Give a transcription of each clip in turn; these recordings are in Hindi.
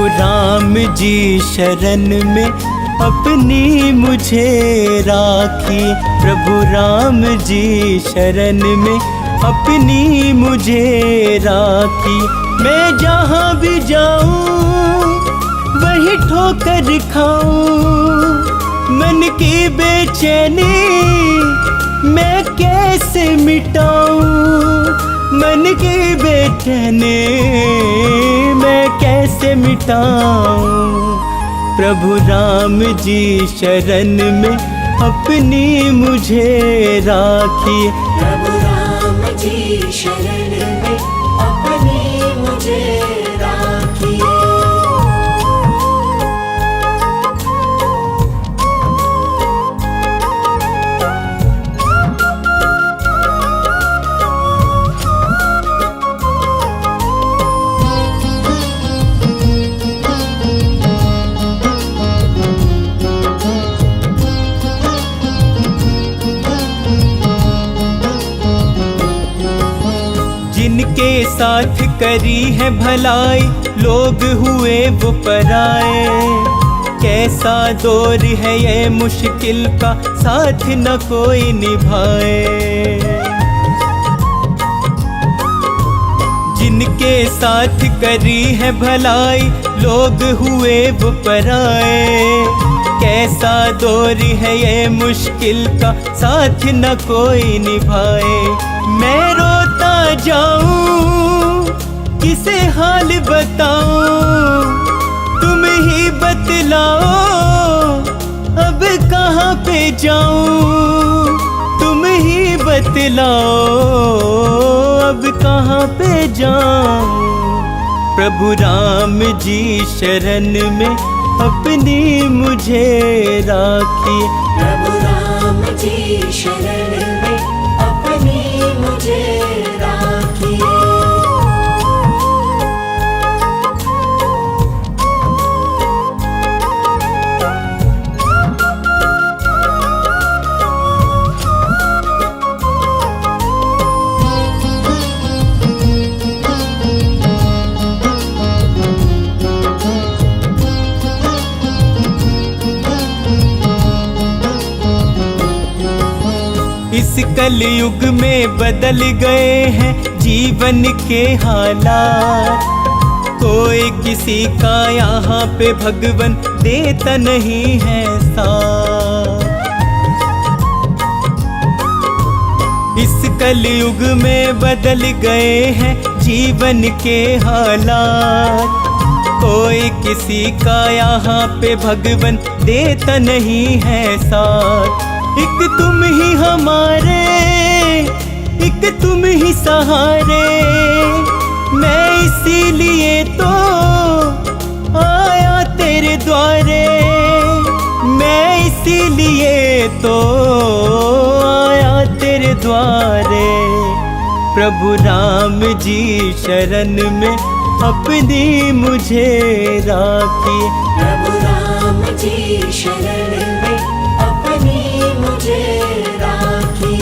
प्रभु राम जी शरण में अपनी मुझे राखी। प्रभु राम जी शरण में अपनी मुझे राखी। मैं जहाँ भी जाऊँ वही ठोकर खाऊं। मन की बेचैनी मैं कैसे मिटाऊं। मन की बेचैनी मैं कैसे मिटाऊं। प्रभु राम जी शरण में अपनी मुझे राखी। प्रभु राम जी शरण में अपनी मुझे राखी। जिनके साथ करी है भलाई लोग हुए वो पराए। कैसा दौर है ये मुश्किल का साथ न कोई निभाए। जिनके साथ करी है भलाई लोग हुए वो पराए। कैसा दौर है ये मुश्किल का साथ न कोई निभाए। मैं रोता जाऊं किसे हाल बताऊं। तुम ही बतलाओ अब कहाँ पे जाऊं। तुम ही बतलाओ अब कहाँ पे जाऊं। प्रभु राम जी शरण में अपनी मुझे राखी। प्रभु राम जी शरण में अपनी मुझे राखी। इस कलयुग में बदल गए हैं जीवन के हालात। कोई किसी का यहाँ पे भगवन देता नहीं है साथ। इस कलयुग में बदल गए हैं जीवन के हालात। कोई किसी का यहाँ पे भगवन देता नहीं है साथ। एक तुम ही हमारे, एक तुम ही सहारे। मैं इसीलिए तो आया तेरे द्वारे। मैं इसीलिए तो आया तेरे द्वारे। प्रभु राम जी शरण में अपनी मुझे राखी। प्रभु राम जी शरण में अपनी मुझे राखी।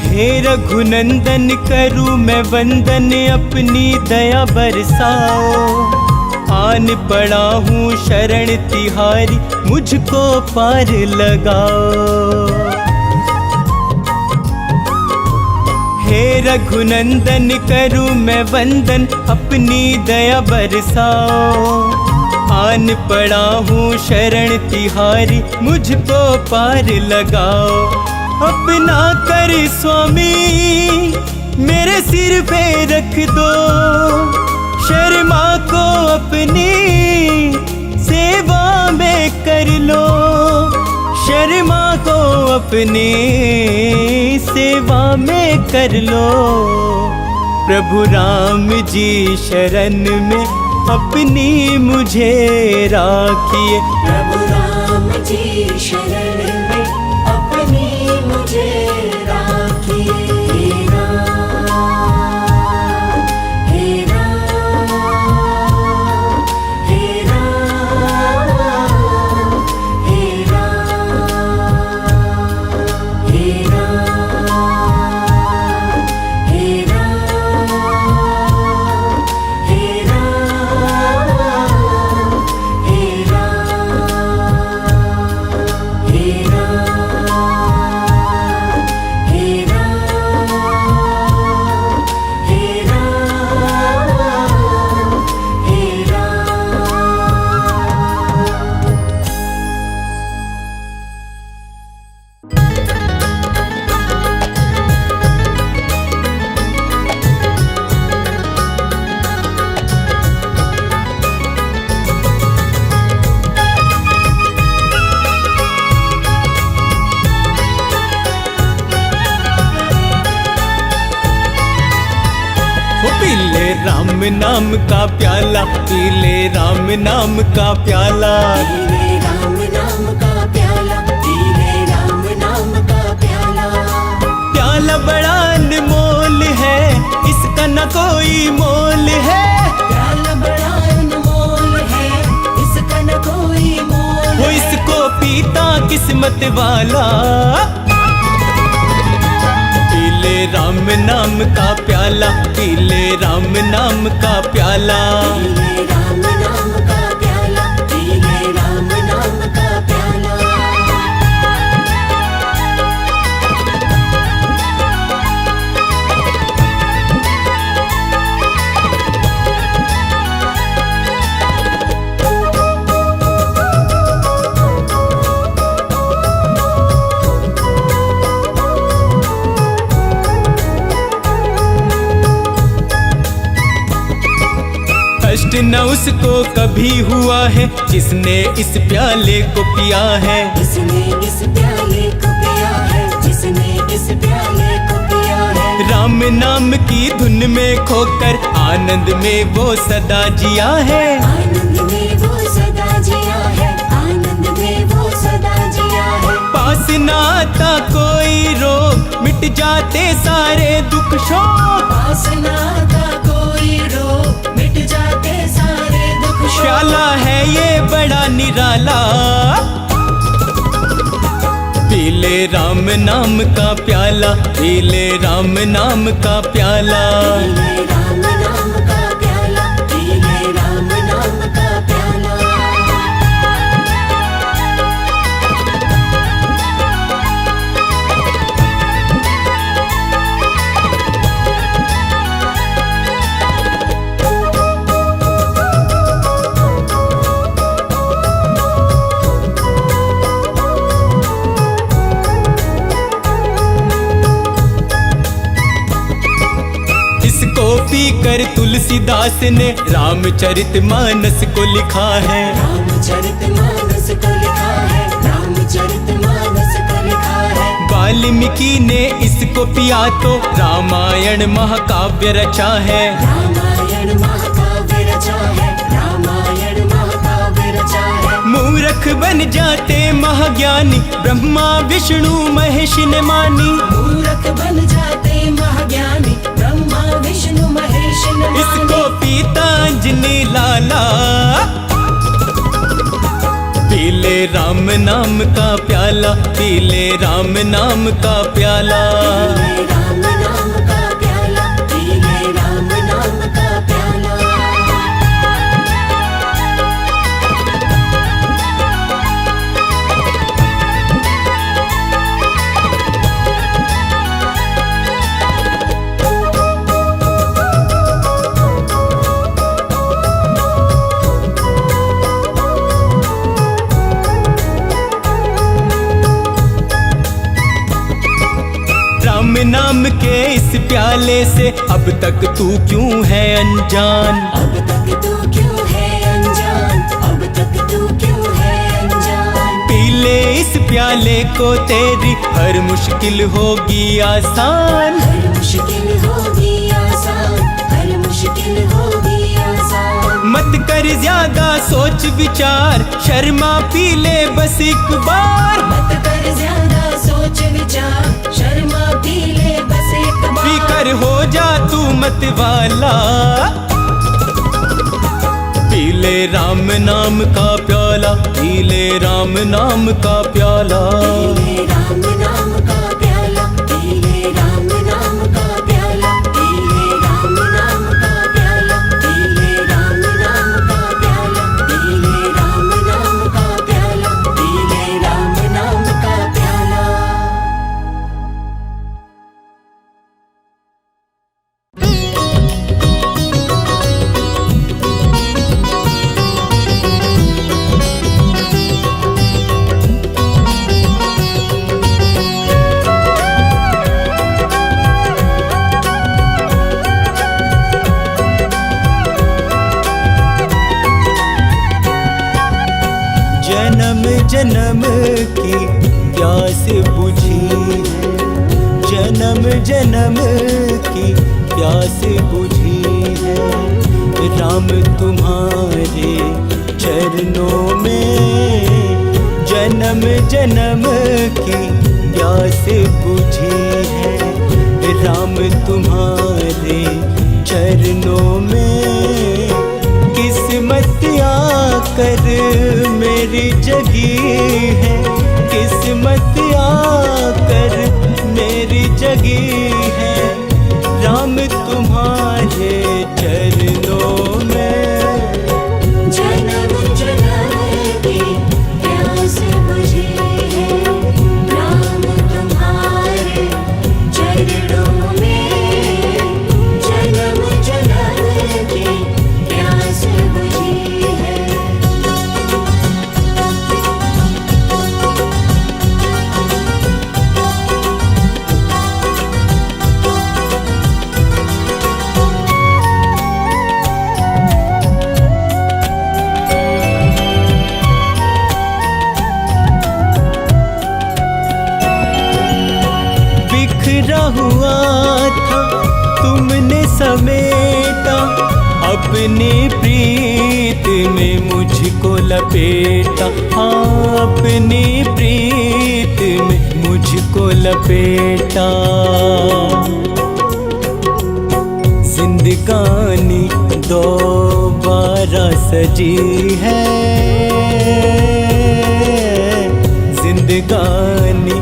हे रघुनंदन करूँ मैं वंदन अपनी दया बरसाओ। आन पड़ा हूँ शरण तिहारी मुझको पार लगाओ। हे रघुनंदन करूँ मैं वंदन अपनी दया बरसाओ। आन पड़ा हूँ शरण तिहारी मुझको पार लगाओ। अपना कर स्वामी मेरे सिर पे रख दो। शर्मा को अपनी सेवा में कर लो। शर्मा को अपनी सेवा में कर लो। प्रभु राम जी शरण में अपनी मुझे राखिए। प्रभु राम जी शरण वो पी ले राम नाम का प्याला, पी ले राम नाम का प्याला। पीले राम नाम का प्याला, पीले राम नाम का प्याला। प्याला बड़ा अनमोल है, इसका न कोई मोल है। प्याला बड़ा अनमोल है, इसका न कोई मोल वो है। इसको पीता किस्मत वाला। पी ले राम नाम का प्याला, पी ले राम नाम का प्याला। पीले राम नाम का प्याला, पीले राम नाम का प्याला। कष्ट न उसको कभी हुआ है, जिसने इस प्याले को पिया है। जिसने इस प्याले को पिया है, जिसने इस प्याले को पिया है। राम नाम की धुन में खोकर आनंद में वो सदा जिया है। आनंद में वो सदा जिया है, आनंद में वो सदा जिया है। पास न आता कोई रोग, मिट जाते सारे दुख शोक। पास ना था कोई रोग, मिट जाते सारे दुख शोक। प्याला है ये बड़ा निराला। पी ले राम नाम का प्याला, पी ले राम नाम का प्याला। पीले राम नाम का प्याला, पीले राम नाम का प्याला। इसको पी कर तुलसीदास ने रामचरितमानस को लिखा है। रामचरितमानस को लिखा है, रामचरितमानस को लिखा है। वाल्मीकि ने इसको पिया तो रामायण महाकाव्य रचा है। रामायण महाकाव्य रचा है, रामायण महाकाव्य रचा है। मूर्ख बन जाते महाज्ञानी, ब्रह्मा विष्णु महेश ने मानी। मूर्ख बन जाते महाज्ञानी, ब्रह्मा विष्णु महेश ने मानी। इसको पीता अंजनी लाला। पी ले राम नाम का प्याला, पी ले राम नाम का प्याला। पीले राम नाम का प्याला, पीले राम नाम का प्याला। राम नाम के इस प्याले से अब तक तू क्यों है अनजान। अब तक तू क्यों है अनजान, अब तक तू क्यों है अनजान। पी ले इस प्याले को, तेरी हर मुश्किल होगी आसान। हर मुश्किल होगी आसान, हर मुश्किल होगी आसान। मत कर ज्यादा सोच विचार, शर्मा पी ले बस एक बार। मत कर ज्यादा सोच विचार, शर्मा पी ले बस एक बार। पी कर हो जा तू मत वाला। पी ले राम नाम का प्याला, पी ले राम नाम का प्याला। पीले राम नाम का प्याला, पीले राम नाम का प्याला। पीले राम नाम का प्याला, पीले राम नाम का प्याला। पीले राम नाम का प्याला, पीले राम नाम का प्याला। जन्म जन्म की प्यास बुझी है, जन्म जन्म की प्यास बुझी है। राम तुम्हारे चरणों में जन्म जन्म की प्यास बुझी है। राम तुम्हारे चरणों में किस्मत आकर मेरी जगी है। किस्मत आकर मेरी जगी है। राम तुम्हारे चरणों में जन्म जन्म की प्यास बुझी है। राम तुम्हारे चरणों में जन्म जन्म की प्यास बुझी है। बिखरा हुआ था तुमने समेटा, अपनी प्रीत में मुझको लपेटा। हाँ, अपनी प्रीत में मुझको लपेटा। जिंदगानी दोबारा सजी है। जिंदगानी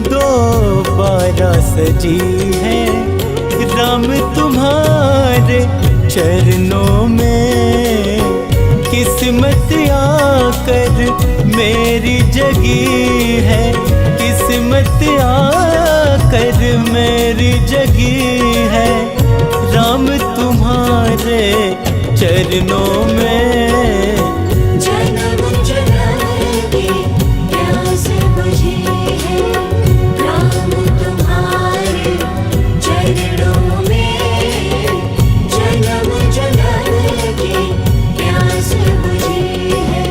दोबारा सजी है। राम तुम्हारे चरणों में किस्मत आकर मेरी जगी है। किस्मत आकर मेरी जगी है। राम तुम्हारे चरणों में जन्म जन्म की प्यास बुझी है। राम तुम्हारे चरणों में जन्म जन्म की प्यास बुझी है।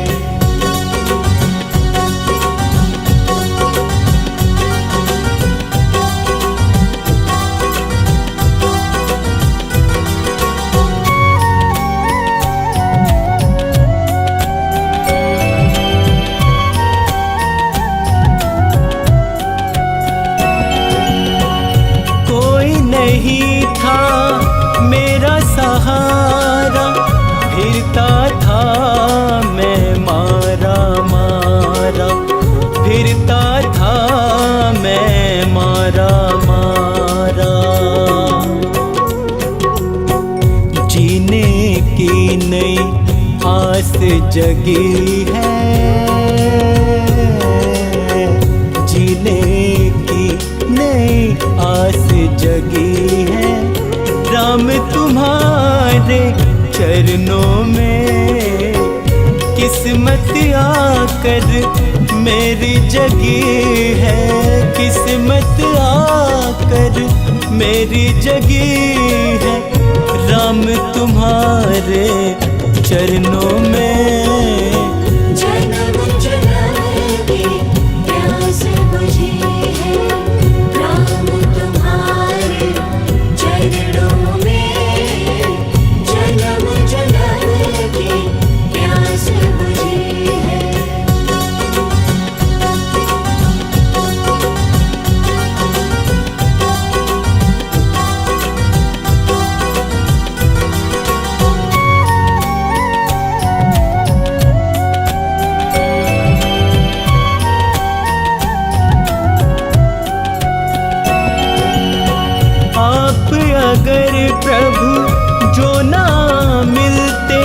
नहीं था मेरा सहारा, फिरता था मैं मारा मारा। फिरता था मैं मारा मारा। जीने की नई आस जगी है। जीने की नई आस जगी है। राम तुम्हारे चरणों में किस्मत आकर मेरी जगी है। किस्मत आकर मेरी जगी है। राम तुम्हारे चरणों में जन्म जन्म की प्यास बुझी है। राम तुम्हारे चरणों में जन्म जन्म की प्यास बुझी है। आप अगर प्रभु जो ना मिलते,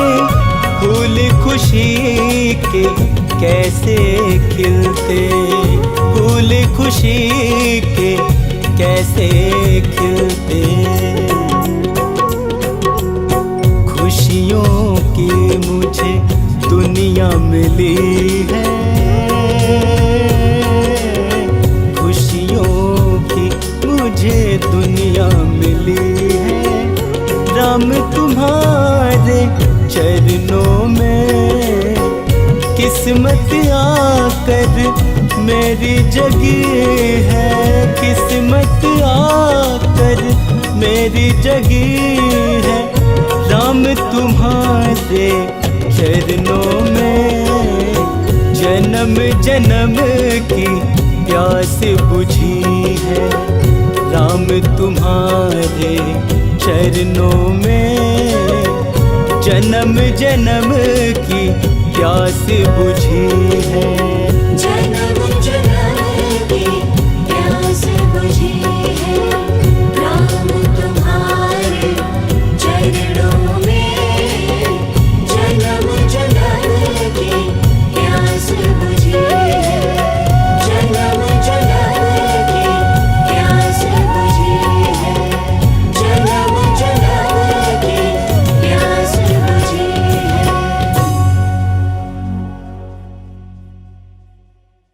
फूल खुशी के कैसे खिलते। फूल खुशी के कैसे खिलते। खुशियों की मुझे दुनिया मिली है। खुशियों की मुझे दुनिया मिली है। राम तुम्हारे चरणों में किस्मत आकर मेरी जगी है। किस्मत आकर मेरी जगी है। राम तुम्हारे चरणों में जन्म जन्म की प्यास बुझी है। राम तुम्हारे चरणों में जन्म जन्म की प्यास बुझी है।